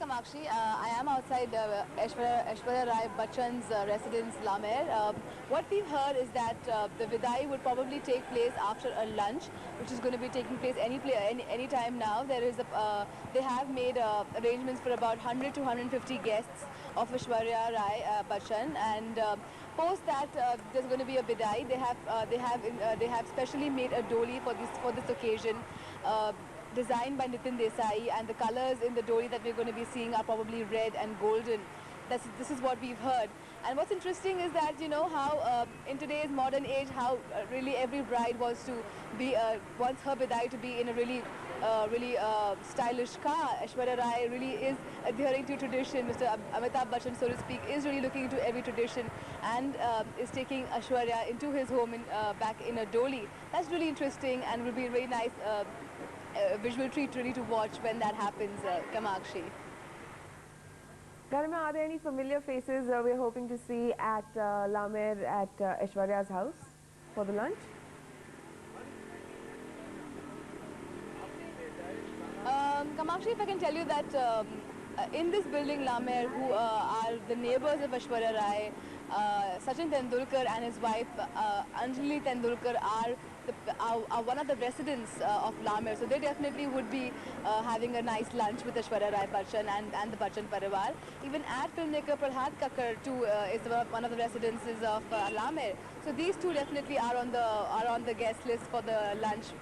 Kamakshi. I am outside Aishwarya Rai Bachchan's residence, Lamer. What we've heard is that the Vidai would probably take place after a lunch, which is going to be taking place any time now. They have made arrangements for about 100 to 150 guests of Aishwarya Rai Bachchan, and post that there's going to be a Vidai. They have specially made a doli for this occasion. Designed by Nitin Desai, and the colors in the doli that we're going to be seeing are probably red and golden. This is what we've heard. And what's interesting is that, you know, how in today's modern age, how really every bride wants her bidai to be in a really stylish car. Aishwarya Rai really is adhering to tradition. Mr. Amitabh Bachchan, so to speak, is really looking into every tradition and is taking Aishwarya into his home back in a doli. That's really interesting and will be a very nice visual treat really to watch when that happens, Kamakshi. Garima, are there any familiar faces we're hoping to see at Lamer at Aishwarya's house for the lunch? Kamakshi, if I can tell you that in this building, Lamer, who are the neighbors of Aishwarya Rai, Sachin Tendulkar and his wife Anjali Tendulkar are one of the residents of Lamer, so they definitely would be having a nice lunch with Aishwarya Rai Bachchan and the Bachchan Parivar. Even ad filmmaker Prahlad Kakkar too is one of the residences of Lamer. So these two definitely are on the guest list for the lunch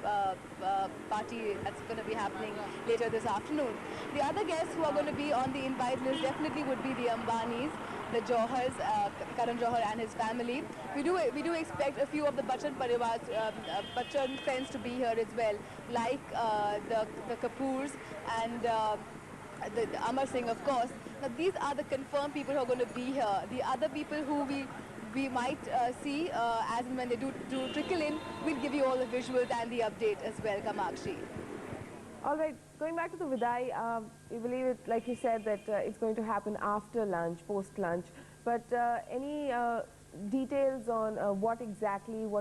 party that's going to be happening later this afternoon. The other guests who are going to be on the invite list definitely would be the Ambanis, the Johars, Karan Johar and his family. We do expect a few of the Bachchan Parivar's Bachchan friends to be here as well, like the Kapoors and the Amar Singh, of course. Now these are the confirmed people who are going to be here. The other people who we might see as and when they do trickle in, we'll give you all the visuals and the update as well, Kamakshi. All right, going back to the Vidai, we believe it, like you said, that it's going to happen after lunch, post-lunch. But any details on what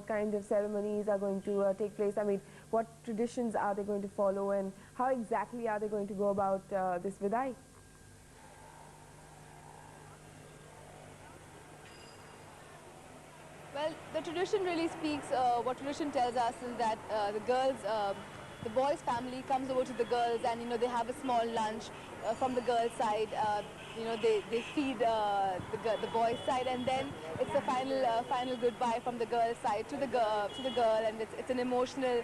kind of ceremonies are going to take place? I mean, what traditions are they going to follow, and how exactly are they going to go about this Vidai? Well, the tradition really speaks, what tradition tells us is that the boys' family comes over to the girls, and, you know, they have a small lunch from the girls' side. You know, they feed the boys' side, and then it's the final goodbye from the girls' side to the girl, and it's an emotional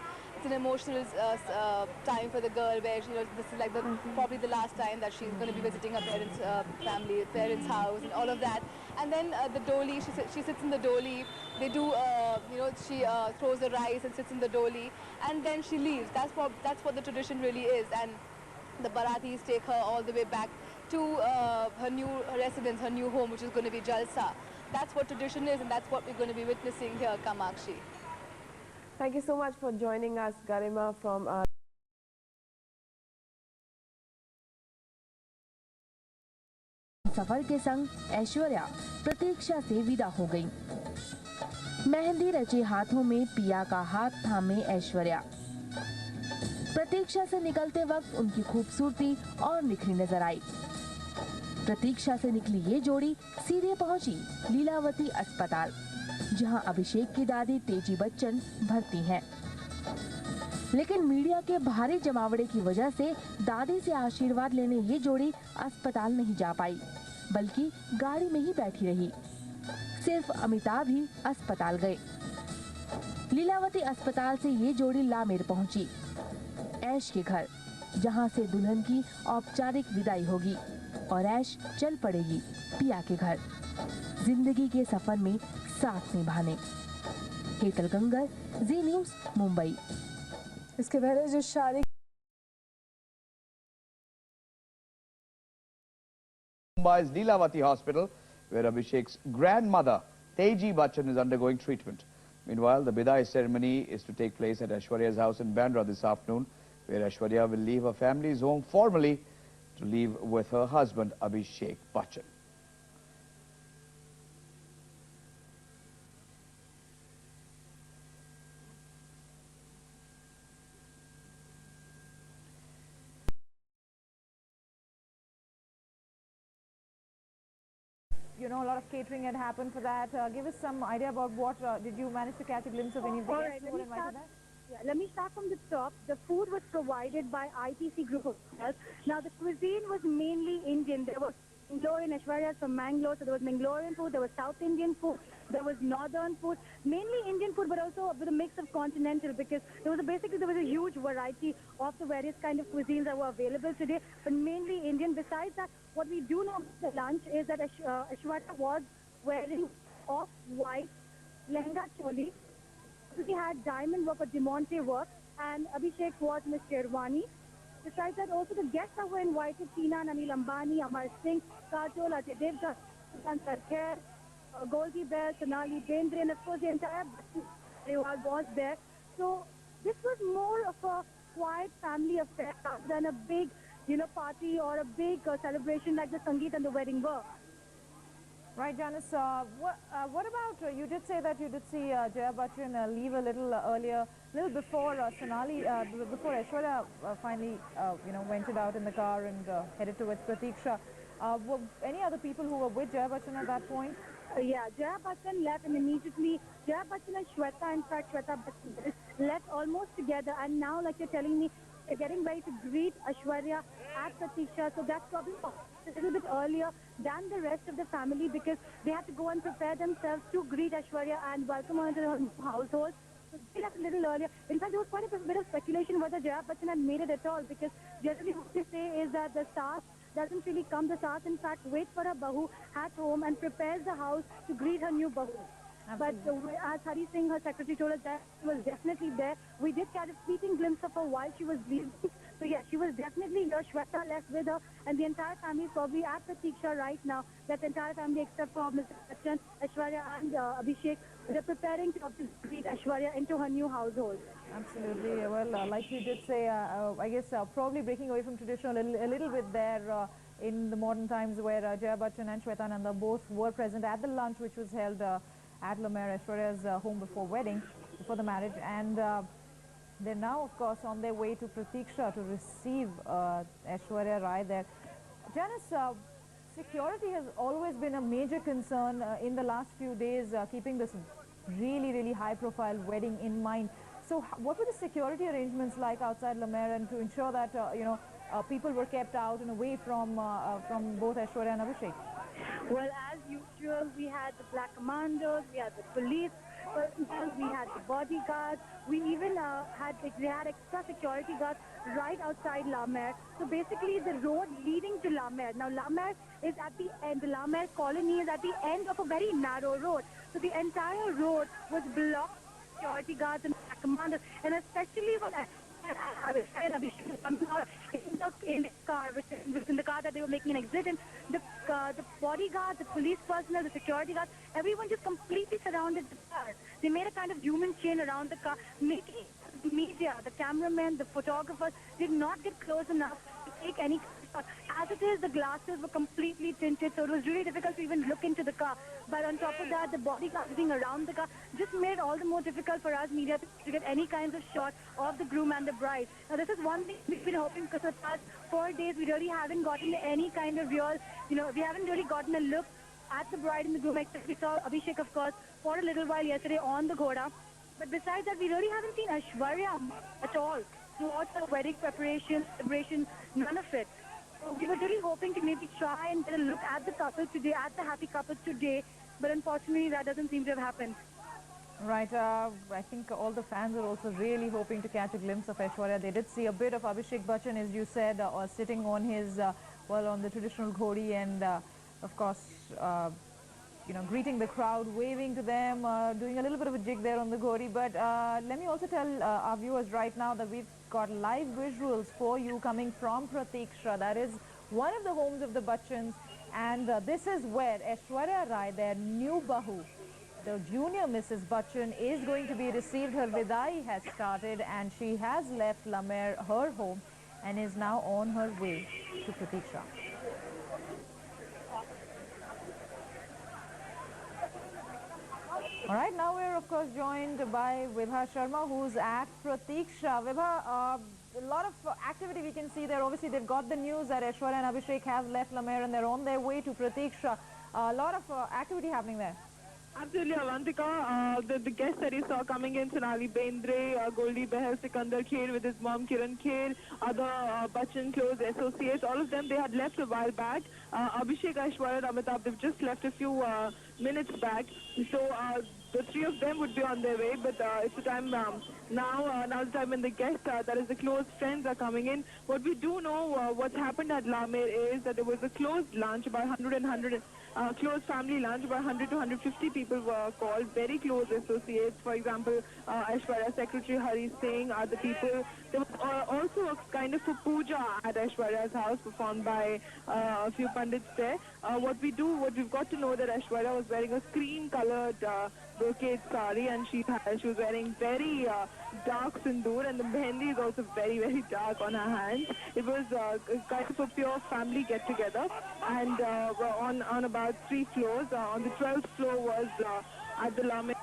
time for the girl, where, you know, this is like probably the last time that she's going to be visiting her parents' house, and all of that. And then the doli, she sits in the doli. They do, you know, she throws the rice and sits in the doli, and then she leaves. That's what the tradition really is. And the Baratis take her all the way back to her new residence, her new home, which is going to be Jalsa. That's what tradition is, and that's what we're going to be witnessing here, Kamakshi. Thank you so much for joining us, Garima, from सफर के संग ऐश्वर्या प्रतीक्षा से विदा हो गईं। मेहंदी रचे हाथों में पिया का हाथ थामे ऐश्वर्या प्रतीक्षा से निकलते वक्त उनकी खूबसूरती और निखरी नजर आई। प्रतीक्षा से निकली ये जोड़ी सीधे पहुंची लीलावती अस्पताल, जहां अभिषेक की दादी तेजी बच्चन भर्ती हैं। लेकिन मीडिया के भारी जमावड़े की वजह से दादी से आशीर्वाद लेने ये जोड़ी अस्पताल नहीं जा पाई, बल्कि गाड़ी में ही बैठी रही। सिर्फ अमिताभ ही अस्पताल गए। लीलावती अस्पताल से ये जोड़ी लामेर पहुंची, ऐश के घर, जहां से दुल्हन की औपचारिक विदाई होगी और ऐश चल पड़ेगी पिया के घर, जिंदगी के सफर में साथ निभाने। हेतल गंगर, जी न्यूज़, मुंबई। इसके पहले जो शादी Mumbai's Leelavati Hospital, where Abhishek's grandmother, Teji Bachchan, is undergoing treatment. Meanwhile, the Bidai ceremony is to take place at Aishwarya's house in Bandra this afternoon, where Aishwarya will leave her family's home formally to live with her husband, Abhishek Bachchan. you know, a lot of catering had happened for that. Give us some idea about what, did you manage to catch a glimpse of any of the All guests right, who let were me invited start. there? Yeah, let me start from the top. The food was provided by ITC Group of Hotels. Now, the cuisine was mainly Indian. There was Mangalorean, Aishwarya from Mangalore, so there was Mangalorean food, there was South Indian food, there was Northern food, mainly Indian food, but also with a mix of continental, because basically there was a huge variety of the various kind of cuisines that were available today, but mainly Indian. Besides that, what we do know about the lunch is that Aishwarya was wearing off-white lehenga choli. He had diamond work or Demonte work, and Abhishek was Miss Sherwani. Besides that, also the guests that were invited, Tina, Anil Ambani, Amar Singh, Kajol, Ajay Devgan, Sultan Sarkar, Goldie Bell, Sonali Bendre, and of course the entire Rewal was there. So this was more of a quiet family affair than a big, party or a big celebration like the Sangeet and the wedding were. Right, Janice. What about, you did say that you did see Jaya Bachchan leave a little earlier, a little before Sonali, before Aishwarya finally, ventured out in the car and headed towards Pratiksha. Were any other people who were with Jaya Bachchan at that point? Yeah, Jaya Bachchan left, and immediately Jaya Bachchan and Shweta, in fact, Shweta Bachchan left almost together, and now, like you're telling me, they're getting ready to greet Aishwarya at Pratiksha, so that's probably a little bit earlier than the rest of the family, because they have to go and prepare themselves to greet Aishwarya and welcome her into her household. So they left a little earlier. In fact, there was quite a bit of speculation whether Jaya Bachchan had made it at all, because generally what they say is that the star doesn't really come. The Saas, in fact, wait for her Bahu at home and prepares the house to greet her new Bahu. Absolutely. But as Hari Singh, her secretary, told us that she was definitely there. We did catch a fleeting glimpse of her while she was leaving. So yeah, she was definitely here. Shweta left with her, and the entire family is probably at Pratiksha right now. That entire family, except for Mr. Bachchan, Aishwarya and Abhishek, they're preparing to greet Aishwarya into her new household. Absolutely. Well, like you did say, I guess probably breaking away from tradition a little bit there in the modern times, where Jaya Bachchan and Shweta Nanda both were present at the lunch which was held at La Mer, Aishwarya's home before the marriage, and they're now, of course, on their way to Pratiksha to receive Aishwarya Rai there. Janice, security has always been a major concern in the last few days, keeping this really, really high-profile wedding in mind. So what were the security arrangements like outside La Mer, and to ensure that, people were kept out and away from both Aishwarya and Abhishek? Well, as usual, we had the black commandos, we had the police personnel, we had the bodyguards, we even had extra security guards right outside La Mer. So basically, the road leading to La Mer. Now, La Mer is at the end. The La Mer colony is at the end of a very narrow road. So the entire road was blocked by security guards and black commandos, and especially when Abhishek was coming out in the car, which was in the car that they were making an exit in. The bodyguards, the police personnel, the security guards, everyone just completely surrounded the car. They made a kind of human chain around the car, making the media, the cameramen, the photographers did not get close enough to take any shot. As it is, the glasses were completely tinted, so it was really difficult to even look into the car. But on top of that, the bodyguards being around the car just made it all the more difficult for us media to get any kinds of shot of the groom and the bride. Now, this is one thing we've been hoping, because for the past 4 days, we really haven't gotten any kind of real, we haven't really gotten a look at the bride and the groom, except we saw Abhishek, of course, for a little while yesterday on the Ghoda. But besides that, we really haven't seen Aishwarya at all throughout the wedding preparation, celebration, none of it. So we were really hoping to maybe try and get a look at the couple today, at the happy couple today, but unfortunately that doesn't seem to have happened. Right, I think all the fans are also really hoping to catch a glimpse of Aishwarya. They did see a bit of Abhishek Bachchan, as you said, sitting on his, on the traditional ghodi, and of course, greeting the crowd, waving to them, doing a little bit of a jig there on the ghodi. But let me also tell our viewers right now that we've got live visuals for you coming from Pratiksha. That is one of the homes of the Bachchans, and this is where Aishwarya Rai, their new Bahu, the junior Mrs. Bachchan, is going to be received. Her Vidai has started, and she has left La Mer, her home, and is now on her way to Pratiksha. All right, now we're of course joined by Vibha Sharma, who's at Pratiksha. Vibha, a lot of activity we can see there. Obviously, they've got the news that Aishwarya and Abhishek have left La Mer and they're on their way to Pratiksha. A lot of activity happening there. Absolutely, Avantika. The guests that you saw coming in, Sonali Bendre, Goldie Beher, Sikandar Kher with his mom Kiran Kher, other Bachchan close associates, all of them, they had left a while back. Abhishek, Aishwarya, Amitabh, they've just left a few minutes back. So the three of them would be on their way, but it's the time now the time when the guests, that is the close friends, are coming in. What we do know, what's happened at La Mer is that there was a closed lunch, about 100 close family lunch, about 100 to 150 people were called, very close associates. For example, Aishwarya Secretary Hari Singh, other people. There was also a kind of a puja at Aishwarya's house performed by a few pandits there. What we've got to know that Aishwarya was wearing a cream-colored brocade sari, and she was wearing very dark sindoor, and the mehendi is also very, very dark on her hands. It was kind of a pure family get-together, and on about 3 floors. On the 12th floor was at the La Mer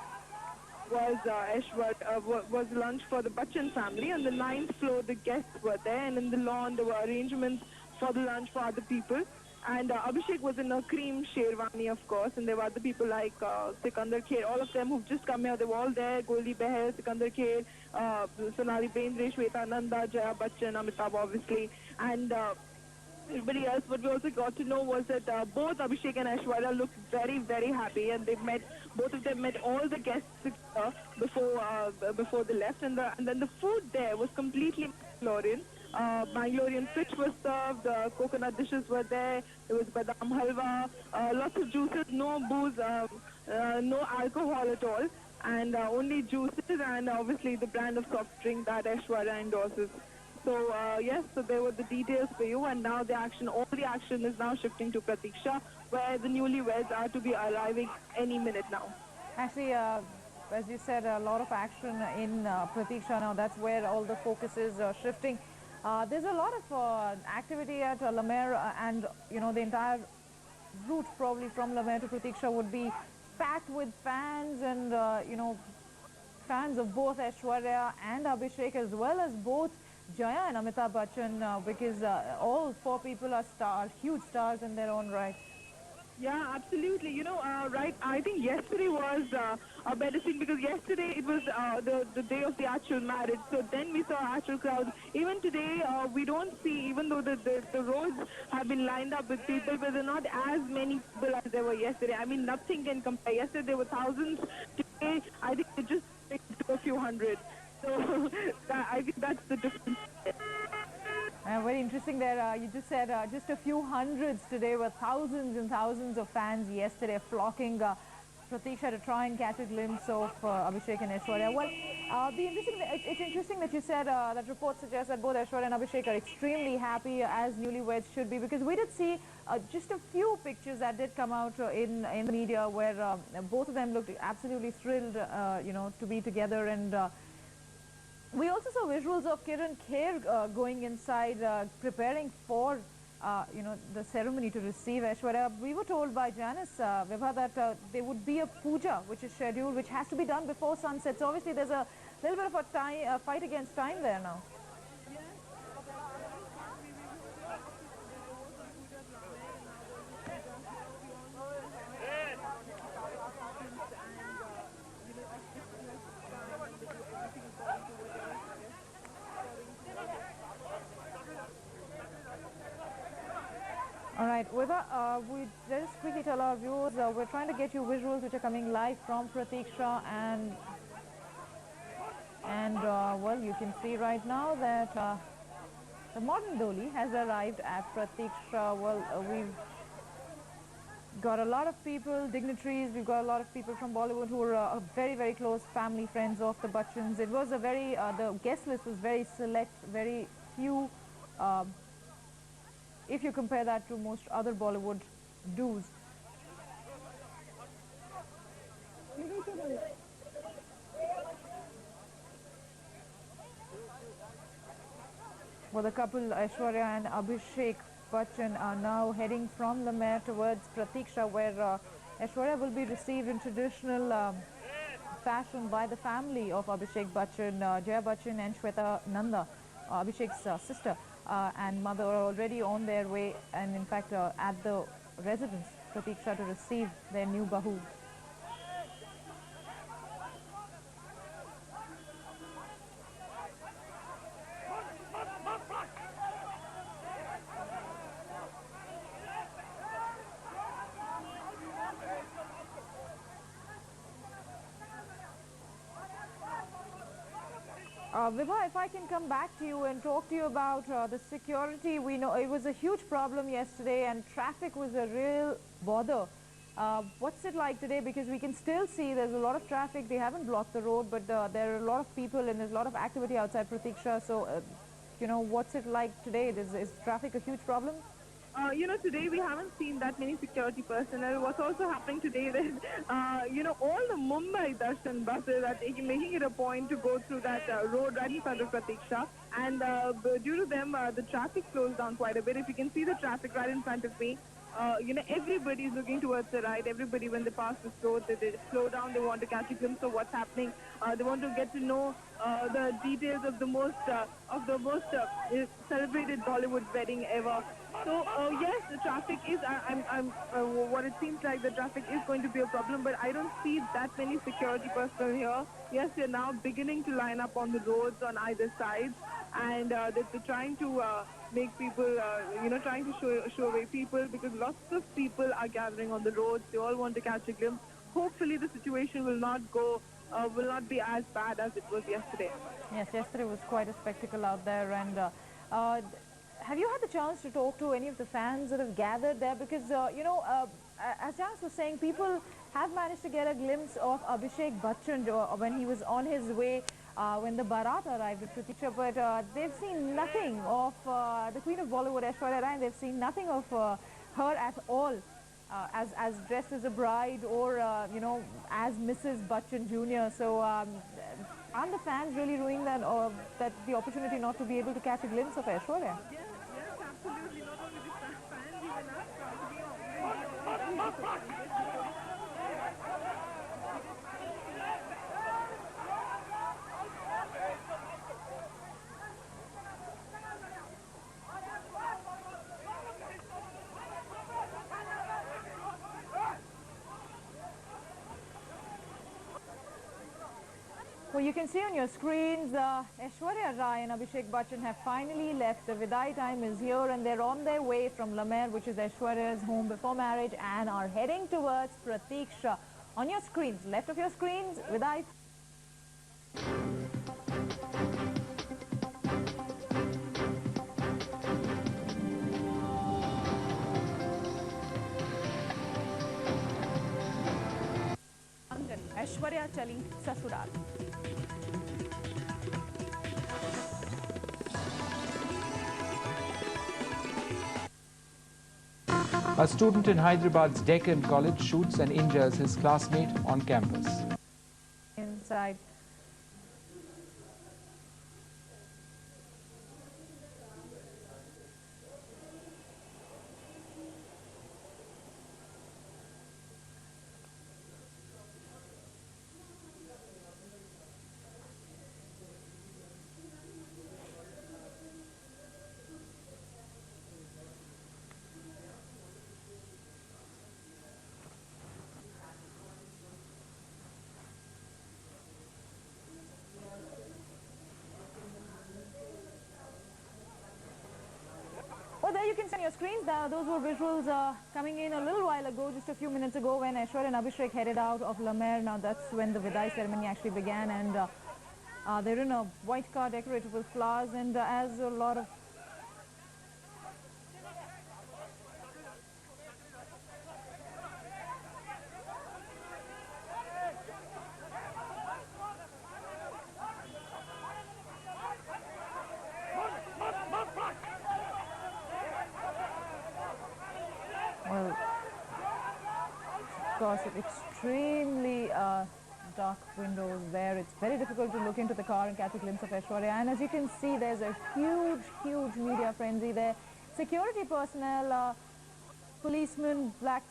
was lunch for the Bachchan family. On the 9th floor, the guests were there, and in the lawn there were arrangements for the lunch for other people. And Abhishek was in a cream sherwani, of course, and there were other people like Sikandar Kher, all of them who've just come here. They were all there: Goldie Beher, Sikandar Kher, Sonali Bendre, Shweta Nanda, Jaya Bachchan, Amitabh, obviously, and everybody else. What we also got to know was that both Abhishek and Aishwarya looked very, very happy, and both of them met all the guests before they left, and then the food there was completely Mangalorean. Mangalorean fish was served, coconut dishes were there, there was badam halwa, lots of juices, no booze, no alcohol at all, and only juices, and obviously the brand of soft drink that Aishwarya endorses. So yes, so there were the details for you, and now all the action is now shifting to Pratiksha, where the newlyweds are to be arriving any minute now. Actually, as you said, a lot of action in Pratiksha now. That's where all the focus is shifting. There's a lot of activity at La Mer, and the entire route probably from La Mer to Pratiksha would be packed with fans and fans of both Aishwarya and Abhishek, as well as both Jaya and Amitabh Bachchan, because all 4 people are huge stars in their own right. Yeah, absolutely. Right, I think yesterday was a better thing, because yesterday it was the day of the actual marriage. So then we saw actual crowds. Even today, we don't see, even though the roads have been lined up with people, but there are not as many people as there were yesterday. I mean, nothing can compare. Yesterday there were thousands. Today, I think it just to a few hundred. So I think that's the difference. Very interesting there. You just said just a few hundreds today, were thousands and thousands of fans yesterday flocking Pratiksha to try and catch a glimpse of Abhishek and Aishwarya. Well, it's interesting that you said that reports suggest that both Aishwarya and Abhishek are extremely happy, as newlyweds should be, because we did see just a few pictures that did come out in the media where both of them looked absolutely thrilled, to be together. And we also saw visuals of Kiran Kher going inside, preparing for, the ceremony to receive Aishwarya. We were told by Janice Vibha that there would be a puja which is scheduled, which has to be done before sunset. So obviously there's a little bit of a fight against time there now. All right, we just quickly tell our viewers, we're trying to get you visuals which are coming live from Pratiksha, and well, you can see right now that the modern Doli has arrived at Pratiksha. Well, we've got a lot of people, dignitaries, we've got a lot of people from Bollywood who are very, very close family friends of the Bachchans. It was a very, the guest list was very select, very few, if you compare that to most other Bollywood dues. Well, the couple Aishwarya and Abhishek Bachchan are now heading from La Mer towards Pratiksha, where Aishwarya will be received in traditional fashion by the family of Abhishek Bachchan. Jaya Bachchan and Shweta Nanda, Abhishek's sister and mother, are already on their way, and in fact at the residence Pratiksha to receive their new bahu. Vibha, if I can come back to you and talk to you about the security, we know it was a huge problem yesterday and traffic was a real bother. What's it like today? Because we can still see there's a lot of traffic. They haven't blocked the road, but there are a lot of people and there's a lot of activity outside Pratiksha. So, you know, what's it like today? Is traffic a huge problem? Today we haven't seen that many security personnel. What's also happening today is, all the Mumbai Darshan buses are making it a point to go through that road right in front of Pratiksha. And due to them, the traffic slows down quite a bit. If you can see the traffic right in front of me, everybody is looking towards the right. Everybody, when they pass this road, they slow down. They want to catch a glimpse of what's happening. They want to get to know the details of the most celebrated Bollywood wedding ever. So yes, the traffic is. What it seems like the traffic is going to be a problem, but I don't see that many security personnel here. Yes, they're now beginning to line up on the roads on either side, and they're trying to make people, trying to show away people because lots of people are gathering on the roads. They all want to catch a glimpse. Hopefully, the situation will not be as bad as it was yesterday. Yes, yesterday was quite a spectacle out there. And have you had the chance to talk to any of the fans that have gathered there? Because, as Jans was saying, people have managed to get a glimpse of Abhishek Bachchan when he was on his way, when the Bharat arrived at Pratiksha. But they've seen nothing of the Queen of Bollywood, Aishwarya Rai. They've seen nothing of her at all. As dressed as a bride or, as Mrs. Bachchan Jr. So, aren't the fans really ruining that the opportunity not to be able to catch a glimpse of Aishwarya? Yes, absolutely. Not only the fans, even us, to be on. Well, you can see on your screens, Aishwarya Rai and Abhishek Bachchan have finally left. The Vidai time is here and they're on their way from La Mer, which is Aishwarya's home before marriage, and are heading towards Pratiksha. On your screens, left of your screens, Vidai. Aishwarya chali sasural. A student in Hyderabad's Deccan College shoots and injures his classmate on campus. Inside. Well, there you can see on your screens that those were visuals coming in a little while ago, just a few minutes ago, when Aishwarya and Abhishek headed out of La Mer. Now that's when the Vidai ceremony actually began, and they're in a white car decorated with flowers, and as a lot of of course, extremely dark windows there. It's very difficult to look into the car and catch a glimpse of Aishwarya. And as you can see, there's a huge media frenzy there. Security personnel, policemen, the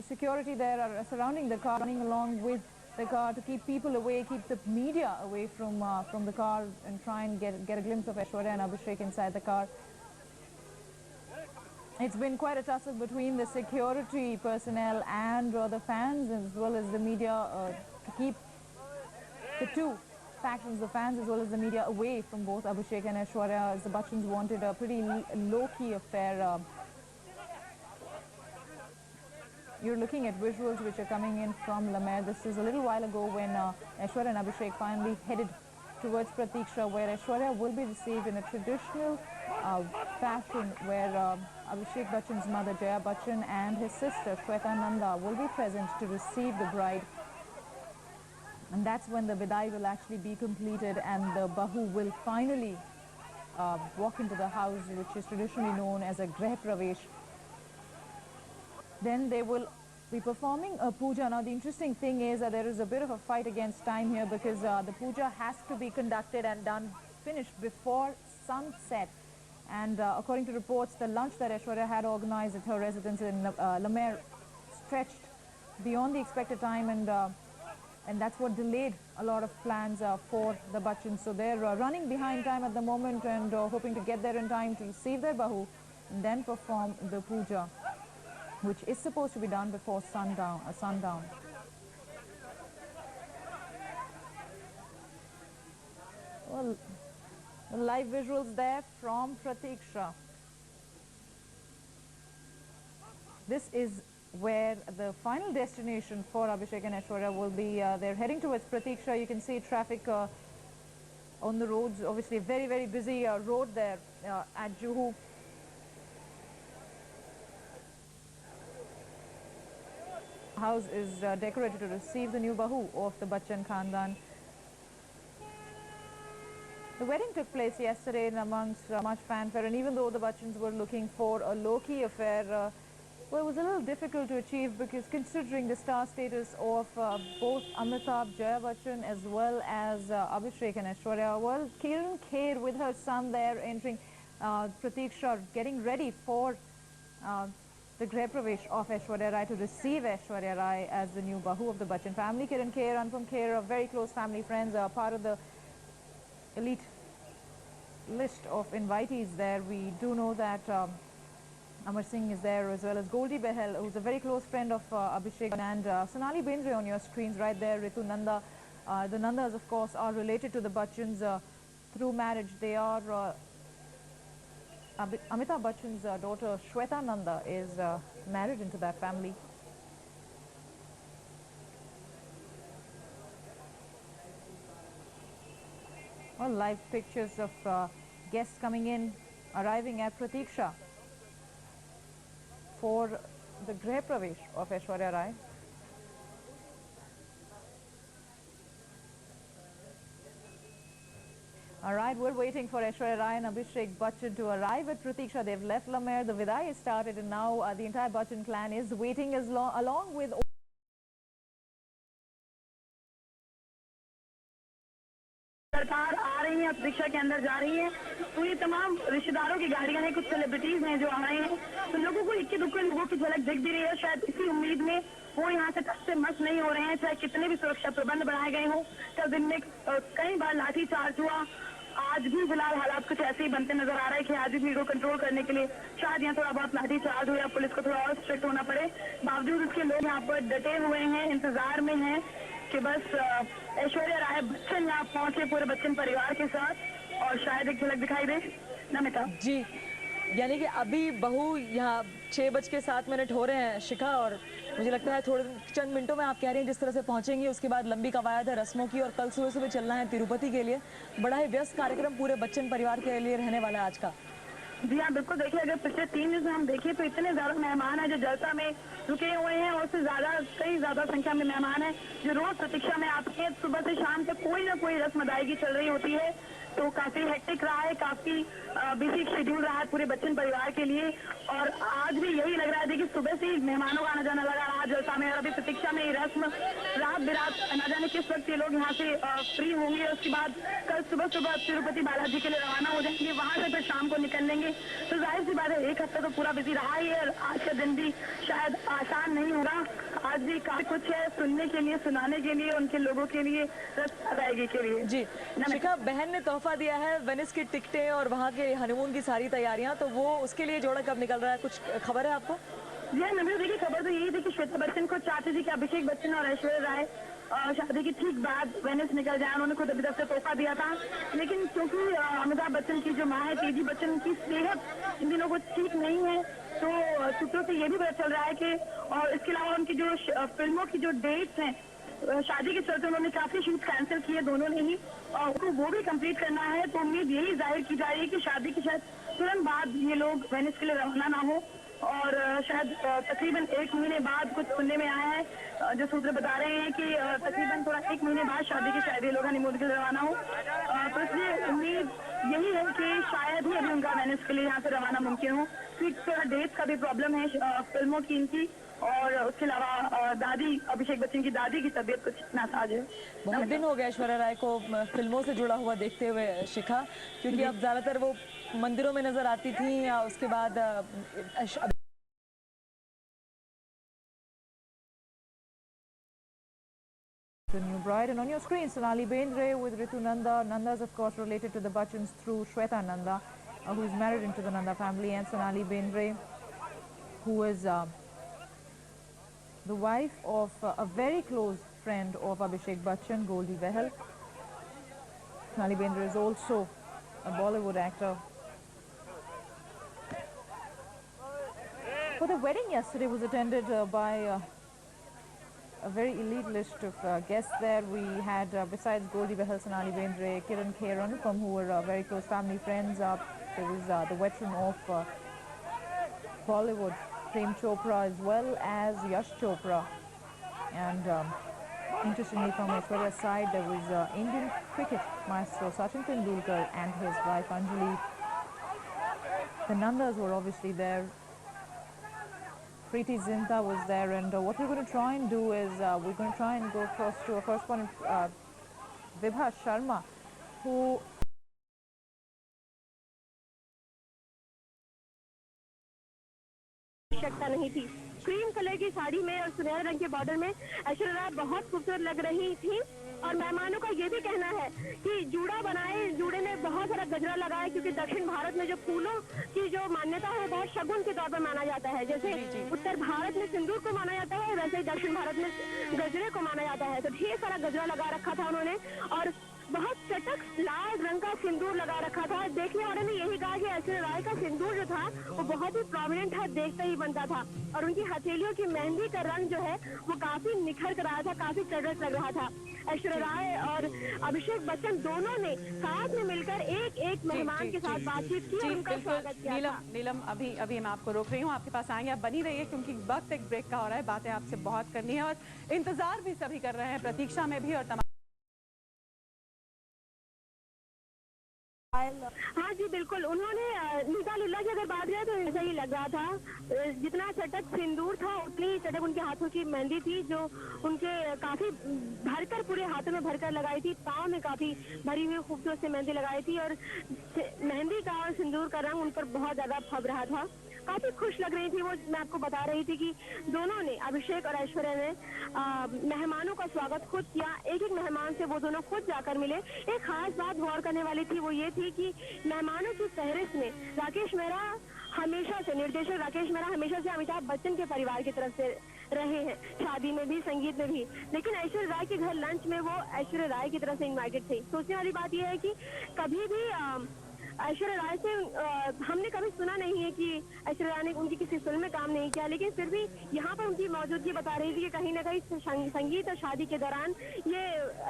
security there are surrounding the car, running along with the car to keep people away, keep the media away from the car, and try and get a glimpse of Aishwarya and Abhishek inside the car. It's been quite a tussle between the security personnel and the fans as well as the media to keep the two factions, the fans as well as the media, away from both Abhishek and Aishwarya, as the Bachchans wanted a pretty low-key affair. You're looking at visuals which are coming in from La Mer. This is a little while ago when Aishwarya and Abhishek finally headed towards Pratiksha, where Aishwarya will be received in a traditional fashion, where Abhishek Bachchan's mother Jaya Bachchan and his sister Shweta Nanda will be present to receive the bride. And that's when the Vidai will actually be completed and the Bahu will finally walk into the house, which is traditionally known as a Greh Pravesh. Then they will be performing a puja. Now the interesting thing is that there is a bit of a fight against time here, because the puja has to be conducted and finished before sunset. And according to reports, the lunch that Aishwarya had organized at her residence in La Mer stretched beyond the expected time, and that's what delayed a lot of plans for the Bachchans. So they're running behind time at the moment and hoping to get there in time to receive their Bahu and then perform the puja, which is supposed to be done before sundown. Well, live visuals there from Pratiksha. This is where the final destination for Abhishek and Aishwarya will be. They're heading towards Pratiksha. You can see traffic on the roads. Obviously, very, very busy road there at Juhu. House is decorated to receive the new Bahu of the Bachchan Khandan. The wedding took place yesterday in amongst much fanfare, and even though the Bachchans were looking for a low-key affair, well, it was a little difficult to achieve, because considering the star status of both Amitabh, Jaya Bachchan as well as Abhishek and Aishwarya, well, Kiran Kher with her son there entering Pratiksha, getting ready for the Greh Pravesh of Aishwarya Rai, to receive Aishwarya Rai as the new Bahu of the Bachchan family. Kiran Kher, Anupam Kher are very close family friends, part of the elite list of invitees there. We do know that Amar Singh is there, as well as Goldie Behel, who's a very close friend of Abhishek, and Sonali Bendre on your screens right there, Ritu Nanda. The Nandas, of course, are related to the Bachchans through marriage. They are Amitabh Bachchan's daughter Shweta Nanda is married into that family. Well, live pictures of guests coming in, arriving at Pratiksha for the Greh Pravesh of Aishwarya Rai. All right, we're waiting for Aishwarya Rai and Abhishek Bachchan to arrive at Pratiksha. They've left La Mer, the Vidai has started, and now the entire Bachchan clan is waiting along with सरकार आ रही है, प्रतीक्षा के अंदर जा रही है, तो ये तमाम रिश्तेदारों की गाड़ियां हैं, कुछ सेलिब्रिटीज हैं जो आ रहे हैं, तो लोगों को इक्के दुक्के लोगों की झलक दिख भी रही है। शायद इसी उम्मीद में वो यहाँ से टस से मस नहीं हो रहे हैं, चाहे कितने भी सुरक्षा प्रबंध बढ़ाए गए हों। कल दिन में कई बार लाठी चार्ज हुआ, आज भी फिलहाल हालात कुछ ऐसे ही बनते नजर आ रहे हैं कि आज भी भीड़ को कंट्रोल करने के लिए शायद यहाँ थोड़ा बहुत लाठी चार्ज हो या पुलिस को थोड़ा और स्ट्रिक्ट होना पड़े। बावजूद इसके लोग यहाँ पर डटे हुए हैं, इंतजार में हैं कि बस ऐश्वर्या राय बच्चन यहाँ पहुंचे पूरे बच्चन परिवार के साथ, और शायद एक झलक दिखाई दे। नमिता जी, यानी कि अभी बहू यहाँ 6:07 हो रहे हैं शिखा, और मुझे लगता है थोड़े चंद मिनटों में आप कह रही हैं जिस तरह से पहुंचेंगी, उसके बाद लंबी कवायद है रस्मों की, और कल सुबह सुबह चलना है तिरुपति के लिए। बड़ा ही व्यस्त कार्यक्रम पूरे बच्चन परिवार के लिए रहने वाला है आज का। जी हाँ, बिल्कुल। देखिए, अगर पिछले 3 दिन से हम देखें तो इतने ज्यादा मेहमान हैं जो जलसा में रुके हुए हैं, और उससे कई ज्यादा संख्या में मेहमान हैं जो रोज प्रतीक्षा में आते हैं। सुबह से शाम तक कोई ना कोई रस्म अदायगी चल रही होती है, तो काफी हेक्टिक रहा है, काफी बिजी शेड्यूल रहा है पूरे बच्चन परिवार के लिए। और आज भी यही लग रहा है, देखिए सुबह से ही मेहमानों का आना जाना लगा रहा विवाह जलसा में। और अभी प्रतीक्षा में रस्म रात बिरात न जाने किस वक्त ये लोग यहाँ से फ्री होंगे। उसके बाद कल सुबह सुबह तिरुपति बालाजी के लिए रवाना हो जाएंगे, वहाँ से फिर शाम को निकलेंगे। तो जाहिर सी बात है एक हफ्ता तो पूरा बिजी रहा ही है। आज का दिन भी शायद आसान नहीं होगा। आज भी काफी कुछ है सुनने के लिए, सुनाने के लिए, उनके लोगों के लिए, अदायगी के लिए। जी शिखा, बहन ने तोहफा दिया है वेनिस की टिकटें और वहाँ के हनीमून की सारी तैयारियां, तो वो उसके लिए जोड़ा कब निकल रहा है, कुछ खबर है आपको? जी नम्र, देखिए खबर तो यही थी कि श्वेता बच्चन को चाहते थे कि अभिषेक बच्चन और ऐश्वर्या राय शादी के ठीक बाद वेनिस निकल जाए। उन्होंने खुद अभी तरफ से तोहफा दिया था, लेकिन क्योंकि अमिताभ बच्चन की जो माँ है तेजी बच्चन की सेहत इन दिनों को ठीक नहीं है, तो सूत्रों से ये भी पता चल रहा है कि और इसके अलावा उनकी जो फिल्मों की जो डेट्स हैं शादी के चलते उन्होंने काफी शूट कैंसिल किए दोनों ने ही, और उनको वो भी कंप्लीट करना है। तो उम्मीद यही जाहिर की जा रही है कि शादी के शायद तुरंत बाद ये लोग वेनिस के लिए रवाना ना हो। और शायद तकरीबन 1 महीने बाद कुछ सुनने में आया है, जो सूत्र बता रहे हैं कि तकरीबन थोड़ा 1 महीने बाद शादी के शायद ये लोग हनीमून के लिए रवाना हो। तो इसलिए उम्मीद यही है कि शायद ही अभी उनका वेनिस के लिए यहाँ से रवाना मुमकिन हो, क्योंकि थोड़ा डेट का भी प्रॉब्लम है फिल्मों की इनकी, और उसके अलावा दादी अभिषेक बच्चन की दादी की तबीयत कुछ नासाज है। बहुत दिन हो गया ऐश्वर्या राय को फिल्मों से जुड़ा हुआ देखते हुए शिखा, क्योंकि अब ज्यादातर वो मंदिरों में नजर आती थी, या उसके बाद The new bride, and on your screen Sonali Bendre with Ritu Nanda. Nanda is of course related to the Bachchans through Shweta Nanda, who is married into the Nanda family, and Sonali Bendre, who is the wife of a very close friend of Abhishek Bachchan, Goldie Behel. Sonali Bendre is also a Bollywood actor. For the wedding yesterday was attended by a very elite list of guests there. We had, besides Goldie Behel, Sonali Bendre, Kiran Kher, Anupam, who were very close family friends. There was the veteran of Bollywood, Prem Chopra, as well as Yash Chopra. And interestingly, from Aishwarya's side, there was Indian cricket maestro Sachin Tendulkar and his wife Anjali. The Nandas were obviously there. Preeti Zinta was there, and what we're going to try and do is we're going to try and go across to our correspondent Vibha Sharma, who आवश्यकता नहीं थी। Cream colour की साड़ी में और सुनहरे रंग के border में ऐश्वर्या राय बहुत खूबसूरत लग रही थी। और मेहमानों का ये भी कहना है कि जूड़ा बनाए, जूड़े में बहुत सारा गजरा लगाए, क्योंकि दक्षिण भारत में जो फूलों की जो मान्यता है बहुत शगुन के तौर पर माना जाता है। जैसे उत्तर भारत में सिंदूर को माना जाता है, वैसे ही दक्षिण भारत में गजरे को माना जाता है। तो ढेर सारा गजरा लगा रखा था उन्होंने, और बहुत चटक लाल रंग का सिंदूर लगा रखा था। देखने वाले ने यही कहा कि ऐश्वर्या राय का सिंदूर जो था वो बहुत ही प्रोमिनेंट है, देखते ही बनता था। और उनकी हथेलियों की मेहंदी का रंग जो है वो काफी निखर कर रहा था, काफी चटक लग रहा था। ऐश्वर्या राय और अभिषेक बच्चन दोनों ने साथ में मिलकर एक एक मेहमान के साथ बातचीत की और उनका स्वागत किया। नीलम अभी मैं आपको रोक रही हूँ, आपके पास आएंगे, आप बनी रहिए, क्योंकि वक्त एक ब्रेक का हो रहा है, बातें आपसे बहुत करनी है और इंतजार भी सभी कर रहे हैं, प्रतीक्षा में भी और तमाम। हाँ जी बिल्कुल, उन्होंने नीता लुल्ला की अगर बात करें तो ऐसा ही लग रहा था। जितना चटक सिंदूर था उतनी चटक उनके हाथों की मेहंदी थी, जो उनके काफी भरकर पूरे हाथों में भरकर लगाई थी। पाँव में काफी भरी हुई खूबसूरत से मेहंदी लगाई थी, और मेहंदी का और सिंदूर का रंग उन पर बहुत ज्यादा फब रहा था। काफी खुश लग रही थी वो। मैं आपको बता रही थी कि दोनों ने, अभिषेक और ऐश्वर्या ने मेहमानों का स्वागत खुद किया। एक एक मेहमान से वो दोनों खुद जाकर मिले। एक खास बात गौर करने वाली थी, वो ये थी कि मेहमानों की फहरिस्त में राकेश मेहरा हमेशा से, निर्देशक राकेश मेहरा हमेशा से अमिताभ बच्चन के परिवार की तरफ से रहे हैं, शादी में भी, संगीत में भी। लेकिन ऐश्वर्या राय के घर लंच में वो ऐश्वर्या राय की तरफ से इन्वाइटेड थे। सोचने वाली बात यह है कि कभी भी ऐश्वर्या राय से हमने कभी सुना नहीं है कि ऐश्वर्या राय ने उनकी किसी फिल्म में काम नहीं किया, लेकिन फिर भी यहाँ पर उनकी मौजूदगी बता रही थी कि कहीं ना कहीं संगीत और शादी के दौरान ये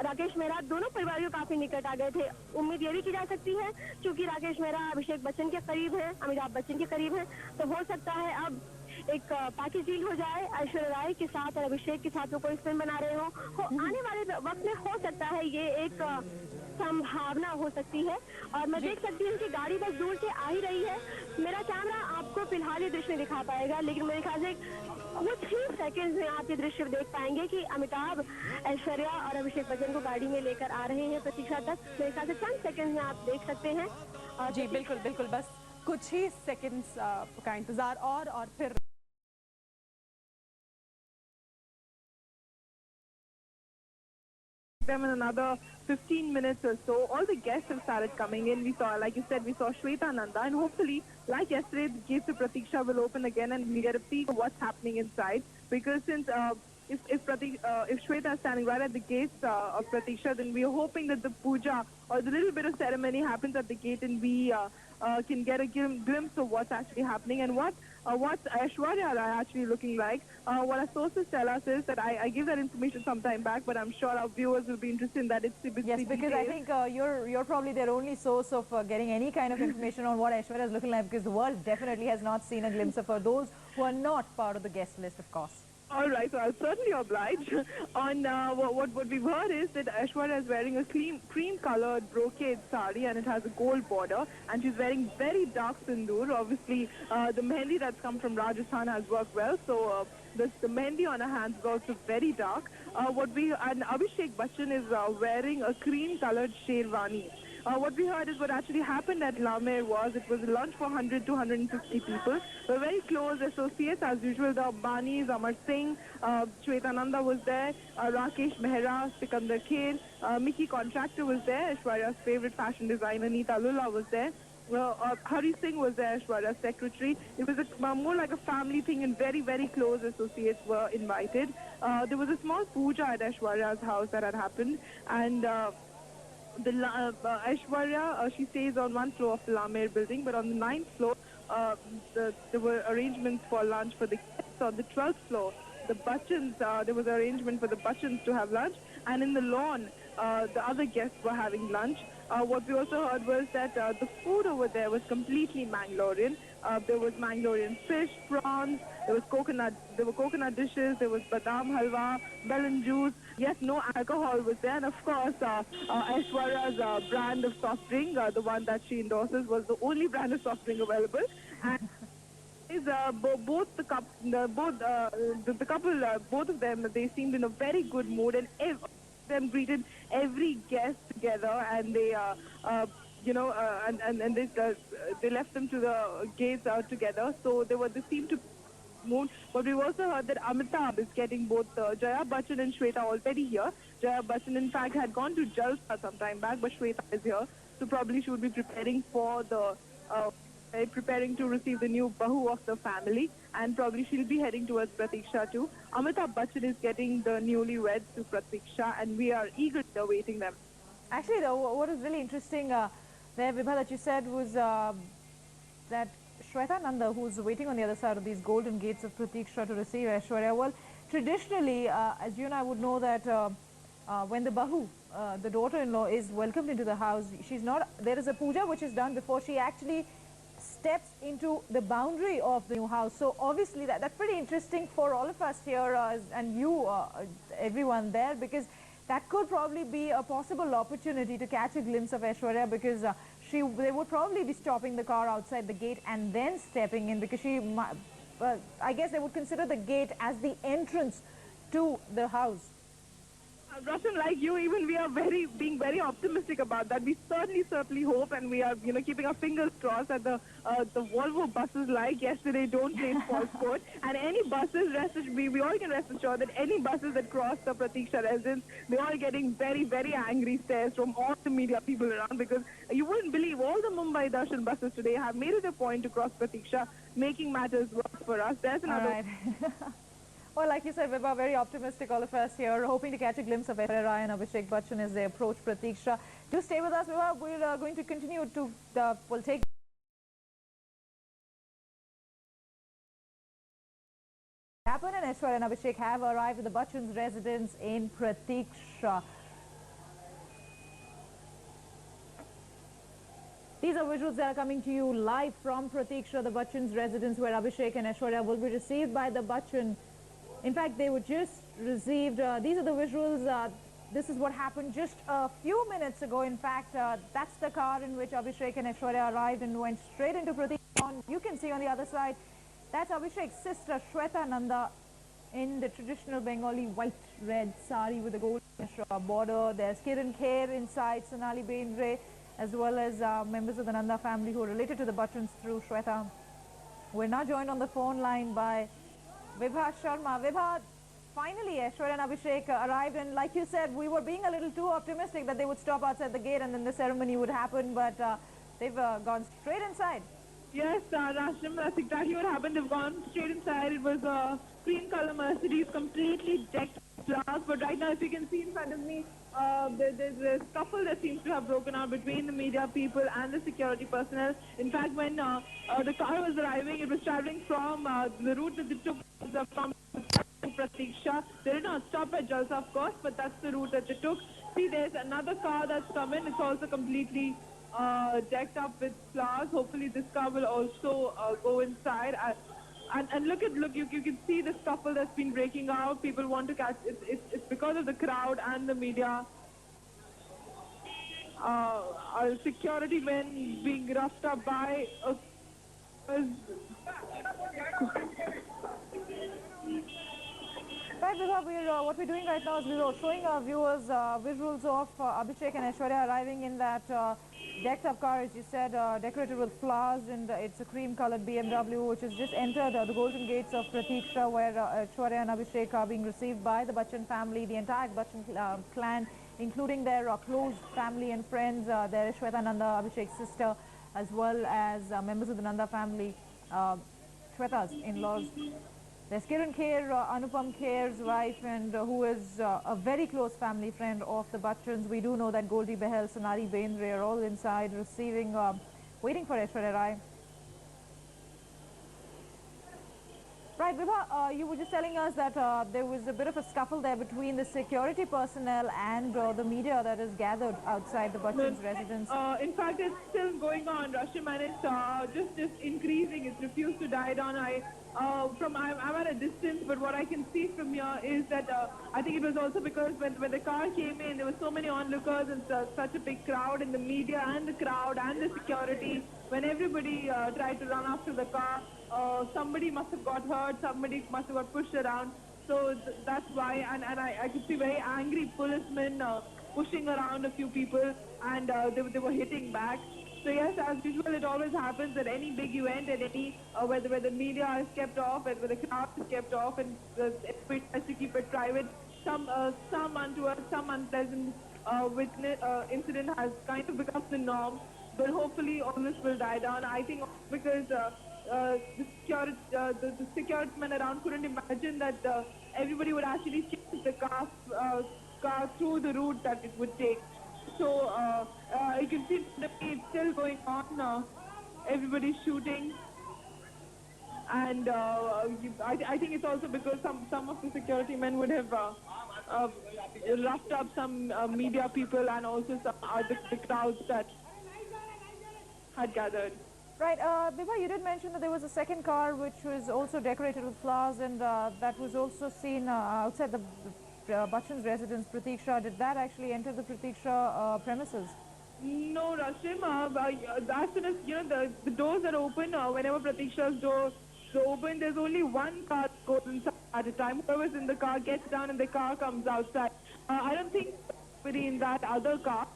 राकेश मेहरा दोनों परिवारों काफी निकट आ गए थे। उम्मीद ये भी की जा सकती है, क्योंकि राकेश मेहरा अभिषेक बच्चन के करीब है, अमिताभ बच्चन के करीब है, तो हो सकता है अब एक पैकेज डील हो जाए ऐश्वर्या राय के साथ और अभिषेक के साथ वो कोई फिल्म बना रहे हो आने वाले वक्त में हो सकता है ये एक संभावना हो सकती है। और मैं देख सकती हूँ कि गाड़ी बस दूर से आ ही रही है। मेरा कैमरा आपको फिलहाल ये दृश्य दिखा पाएगा, लेकिन मेरे ख्याल से कुछ ही सेकंड्स में आप ये दृश्य देख पाएंगे कि अमिताभ ऐश्वर्या और अभिषेक बच्चन को गाड़ी में लेकर आ रहे हैं प्रतीक्षा तक। मेरे ख्याल से चंद सेकंड्स में आप देख सकते हैं। जी बिल्कुल बिल्कुल, बस कुछ ही सेकंड्स का इंतजार और फिर them in another 15 minutes or so. All the guests have started coming in. We saw, like you said, we saw Shweta Nanda, and hopefully, like yesterday, the gates of Pratiksha will open again and we get a peek of what's happening inside. Because since if Shweta is standing right at the gates of Pratiksha, then we are hoping that the puja or the little bit of ceremony happens at the gate, and we can get a glimpse of what's actually happening and what's Aishwarya Rai actually looking like. What our sources tell us is that I gave that information some time back, but I'm sure our viewers will be interested in that. Yes, because I think you're probably their only source of getting any kind of information on what Aishwarya is looking like, because the world definitely has not seen a glimpse of her. Those who are not part of the guest list, of course. All right, so I'll certainly oblige. On what we've heard is that Aishwarya is wearing a cream-colored brocade sari, and it has a gold border, and she's wearing very dark sindoor. Obviously, the mehendi that's come from Rajasthan has worked well, so the mehendi on her hands is also very dark. And Abhishek Bachchan is wearing a cream-colored sherwani. What we heard is what actually happened at La Mer was it was a lunch for 100 to 150 people. We're very close associates as usual. The Ambanis, Amar Singh, Shweta Nanda was there, Rakesh Mehra, Sikandar Kher, Mickey Contractor was there, Aishwarya's favorite fashion designer Neeta Lulla was there. Hari Singh was there, Aishwarya's secretary. It was more like a family thing, and very, very close associates were invited. There was a small puja at Aishwarya's house that had happened, and Aishwarya, she stays on one floor of the La Mer building, but on the 9th floor, there were arrangements for lunch for the guests. On the 12th floor, the Bachchans, there was an arrangement for the Bachchans to have lunch, and in the lawn, the other guests were having lunch. What we also heard was that the food over there was completely Mangalorean. There was Mangalorean fish, prawns, there were coconut dishes, there was badam halwa, melon juice. Yes, no alcohol was there, and of course, Aishwarya's brand of soft drink, the one that she endorses, was the only brand of soft drink available. And both of them, they seemed in a very good mood, and them greeted every guest together, and they they left them to the gates together. So they seemed to mood. But we've also heard that Amitabh is getting both Jaya Bachchan and Shweta already here. Jaya Bachchan, in fact, had gone to Jalsa some time back, but Shweta is here, so probably she would be preparing for the preparing to receive the new Bahu of the family, and probably she'll be heading towards Pratiksha too. Amitabh Bachchan is getting the newlyweds to Pratiksha, and we are eagerly awaiting them. Actually, what is really interesting there, Vibha, that you said was that Shweta Nanda, who's waiting on the other side of these golden gates of Pratiksha to receive Aishwarya. Well, traditionally, as you and I would know that when the Bahu, the daughter-in-law, is welcomed into the house, there is a puja which is done before she actually steps into the boundary of the new house. So obviously that's pretty interesting for all of us here and you, everyone there, because that could probably be a possible opportunity to catch a glimpse of Aishwarya, because they would probably be stopping the car outside the gate and then stepping in, because I guess they would consider the gate as the entrance to the house. Roshan, like you, even we are being very optimistic about that. We certainly hope, and we are, keeping our fingers crossed that the Volvo buses, like yesterday, don't play false sport. And any buses, we all can rest assured that any buses that cross the Pratiksha residence, they're all getting very, very angry stares from all the media people around, because you wouldn't believe all the Mumbai Darshan buses today have made it a point to cross Pratiksha, making matters worse for us. There's another... All right. Well, like you said, Vibha, very optimistic, all of us here, hoping to catch a glimpse of Aishwarya Rai and Abhishek Bachchan as they approach Pratiksha. Do stay with us, Vibha. We're going to continue to, we'll take happen, and Aishwarya and Abhishek have arrived at the Bachchan's residence in Pratiksha. These are visuals that are coming to you live from Pratiksha, the Bachchan's residence, where Abhishek and Aishwarya will be received by the Bachchan. In fact, they were just received. These are the visuals. This is what happened just a few minutes ago. In fact, that's the car in which Abhishek and Aishwarya arrived and went straight into Pratiksha. You can see on the other side, that's Abhishek's sister, Shweta Nanda, in the traditional Bengali white-red sari with a gold border. There's Kiran Kher inside, Sonali Bendre, as well as members of the Nanda family who are related to the Bachchans through Shweta. We're now joined on the phone line by Vibha Sharma. Vibha, finally Aishwarya and Abhishek arrived, and like you said, we were being a little too optimistic that they would stop outside the gate and then the ceremony would happen, but they've gone straight inside. Yes, Rashim, that's exactly what happened. They've gone straight inside. It was a cream color Mercedes, completely decked with flowers. But right now, as you can see in front of me, there's a scuffle that seems to have broken out between the media people and the security personnel. In fact, when the car was arriving, it was traveling from the route that they took from Pratiksha. They did not stop at Jalsa, of course, but that's the route that they took. See, there's another car that's coming. It's also completely decked up with flowers. Hopefully this car will also go inside. And look, you can see the scuffle that's been breaking out. People want to catch it. It's because of the crowd and the media. Security men being roughed up by Right, Vibha, what we're doing right now is we're showing our viewers visuals of Abhishek and Aishwarya arriving in that decked up car, as you said, decorated with flowers, and it's a cream colored BMW which has just entered the golden gates of Pratiksha, where Aishwarya and Abhishek are being received by the Bachchan family, the entire Bachchan clan, including their close family and friends, their Shweta Nanda, Abhishek's sister, as well as members of the Nanda family, Shweta's in-laws. There's Kiran Kher, Anupam Kher's wife, and who is a very close family friend of the Bachchans. We do know that Goldie Behel, Sonali Bendre are all inside receiving, waiting for Aishwarya Rai. Right, Vibha, you were just telling us that there was a bit of a scuffle there between the security personnel and the media that is gathered outside the Bachchan's residence. In fact, it's still going on, Rashim, and it's just increasing. It's refused to die down. I'm at a distance, but what I can see from here is that I think it was also because when the car came in, there were so many onlookers and such a big crowd, and the media and the crowd and the security. When everybody tried to run after the car, somebody must have got hurt, somebody must have got pushed around. So that's why, and I could see very angry policemen pushing around a few people, and they were hitting back. So yes, as usual, it always happens at any big event, at any where the media is kept off, and where the crowd is kept off, and everybody tries to keep it private. Some untoward, some unpleasant incident has kind of become the norm. But hopefully all this will die down. I think because the security men around couldn't imagine that everybody would actually chase the car through the route that it would take. So you can see the it's still going on. Everybody's shooting, and I think it's also because some of the security men would have roughed up some media people and also some the crowds that had gathered. Right, Vibha, you did mention that there was a second car which was also decorated with flowers, and that was also seen outside the Bachchan's residence, Pratiksha. Did that actually enter the Pratiksha premises? No, Rashim. As soon as the doors are open, whenever Pratiksha's doors open, there's only one car that goes inside at a time. Whoever's in the car gets down and the car comes outside. I don't think anybody in that other car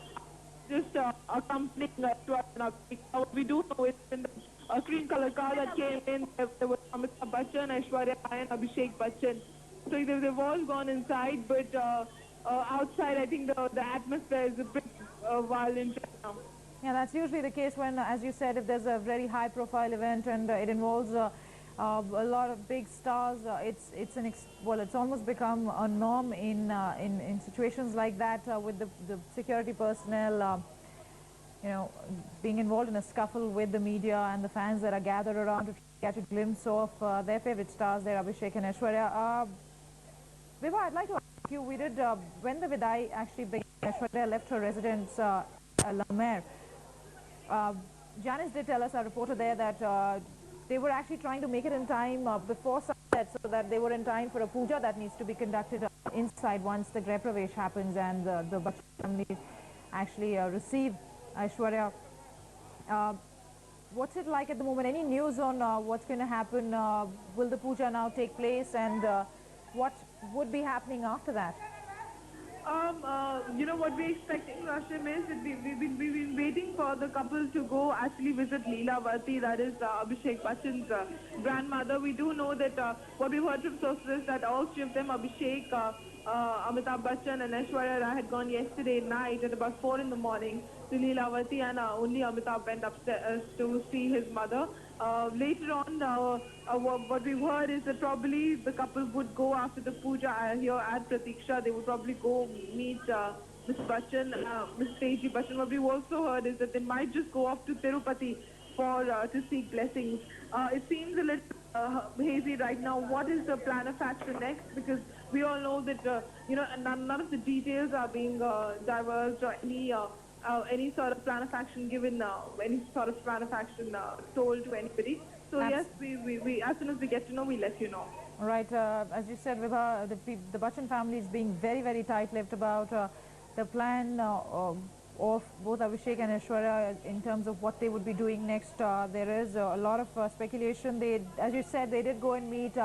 just accompanying to us. What we do know is in the cream color car that came in, there was Amitabh Bachchan, Aishwarya Rai and Abhishek Bachchan. So they've all gone inside, but outside I think the atmosphere is a bit violent right now. Yeah, that's usually the case when, as you said, if there's a very high-profile event and it involves a lot of big stars, it's almost become a norm in situations like that with the security personnel, being involved in a scuffle with the media and the fans that are gathered around to catch a glimpse of their favorite stars, their Abhishek and Aishwarya. Vibha, I'd like to ask you, when the Vidai actually began, Aishwarya left her residence, La Mer. Janice did tell us, our reporter there, that they were actually trying to make it in time before sunset, so that they were in time for a puja that needs to be conducted inside once the Greh Pravesh happens and the Bachchan family actually receive Aishwarya. What's it like at the moment? Any news on what's going to happen? Will the puja now take place? And what would be happening after that? You know what we're expecting, Rashim, is that we've been waiting for the couple to go actually visit Leelavati, that is Abhishek Bachchan's grandmother. We do know that what we've heard from sources is that all three of them, Abhishek, Amitabh Bachchan and Aishwarya Rai, had gone yesterday night at about 4 in the morning to Leelavati, and only Amitabh went upstairs to see his mother. Later on, what we've heard is that probably the couple would go after the puja here at Pratiksha. They would probably go meet Mr. Bachchan, Mr. Teji Bachchan. What we've also heard is that they might just go off to Tirupati for to seek blessings. It seems a little hazy right now. What is the plan of action next? Because we all know that you know, none of the details are being diverged, or any sort of plan of action given, any sort of plan of action told to anybody. So yes, we as soon as we get to know, we let you know. Right, as you said, Vibha, the Bachchan family is being very, very tight-lipped about the plan of both Abhishek and Aishwarya in terms of what they would be doing next. There is a lot of speculation. They, as you said, they did go and meet